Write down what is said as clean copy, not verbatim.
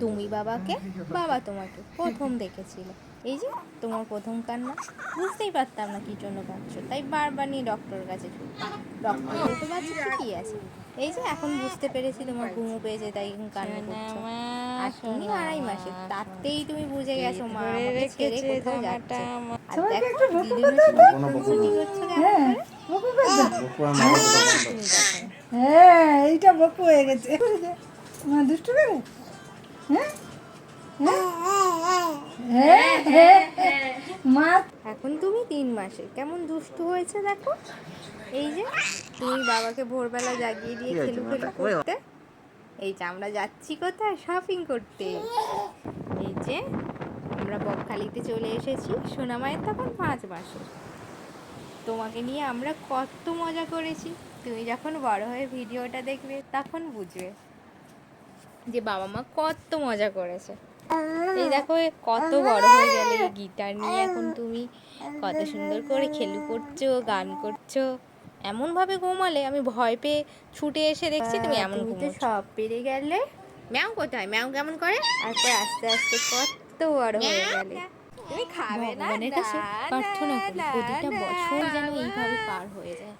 তুমি বাবাকে, বাবা তোমাকে প্রথম দেখেছিল। এই যে তোমার প্রথম কান্না, বুঝতেই পারতাম না কী জন্য কাঁদছো, তাই বারবার নিয়ে ডক্টরের কাছে ছুটতাম। ডক্টর বলতে পারছি ঠিকই আছে, এই যে এখন বুঝতে পেরেছি তোমার ঘুমো পেয়েছে তাই এখন কান্না করছো। আর তুমি 2.5 মাসে, তাতেই তুমি বুঝে গেছো মা আমাকে ছেড়ে কোথাও যাচ্ছে। আর দেখো দিদুনের সঙ্গে খুনসুটি করছো কেমন করে। তুমি দেখো হ্যাঁ এইটা বকু হয়ে গেছে মা দুষ্টু করে হ্যাঁ হ্যাঁ হ্যাঁ হ্যাঁ মা এখন তুমি 3 মাসে, কেমন দুষ্টু হয়েছে দেখো। এই যে তুমি বাবাকে ভোরবেলা জাগিয়ে দিয়ে খেলু খেলু করতে। এই যে আমরা যাচ্ছি কোথায়, শপিং করতে। এই যে আমরা বকখালিতে চলে এসেছি, সোনামায়ের তখন 5 মাসের। তোমাকে নিয়ে আমরা কত মজা করেছি। তুমি যখন বড় হয়ে ভিডিওটা দেখবে তখন বুঝবে যে বাবা মা কত মজা করেছে। এই দেখো কত বড় হয়ে গেলে, এই গিটার নিয়ে এখন তুমি কত সুন্দর করে খেলু করছো, গান করছো। এমনভাবে ঘুমালে আমি ভয় পেয়ে ছুটে এসে দেখছি তুমি এমন ঘুমোচ্ছ। সব পেরে গেলে। ম্যাও কোথায়, ম্যাও কেমন করে। তারপর আস্তে আস্তে কত বড় হয়ে গেলে। তুমি খাবে না, ভগবানের কাছে প্রার্থনা করি প্রতিটা বছর যেন এইভাবে পার হয়ে যায়।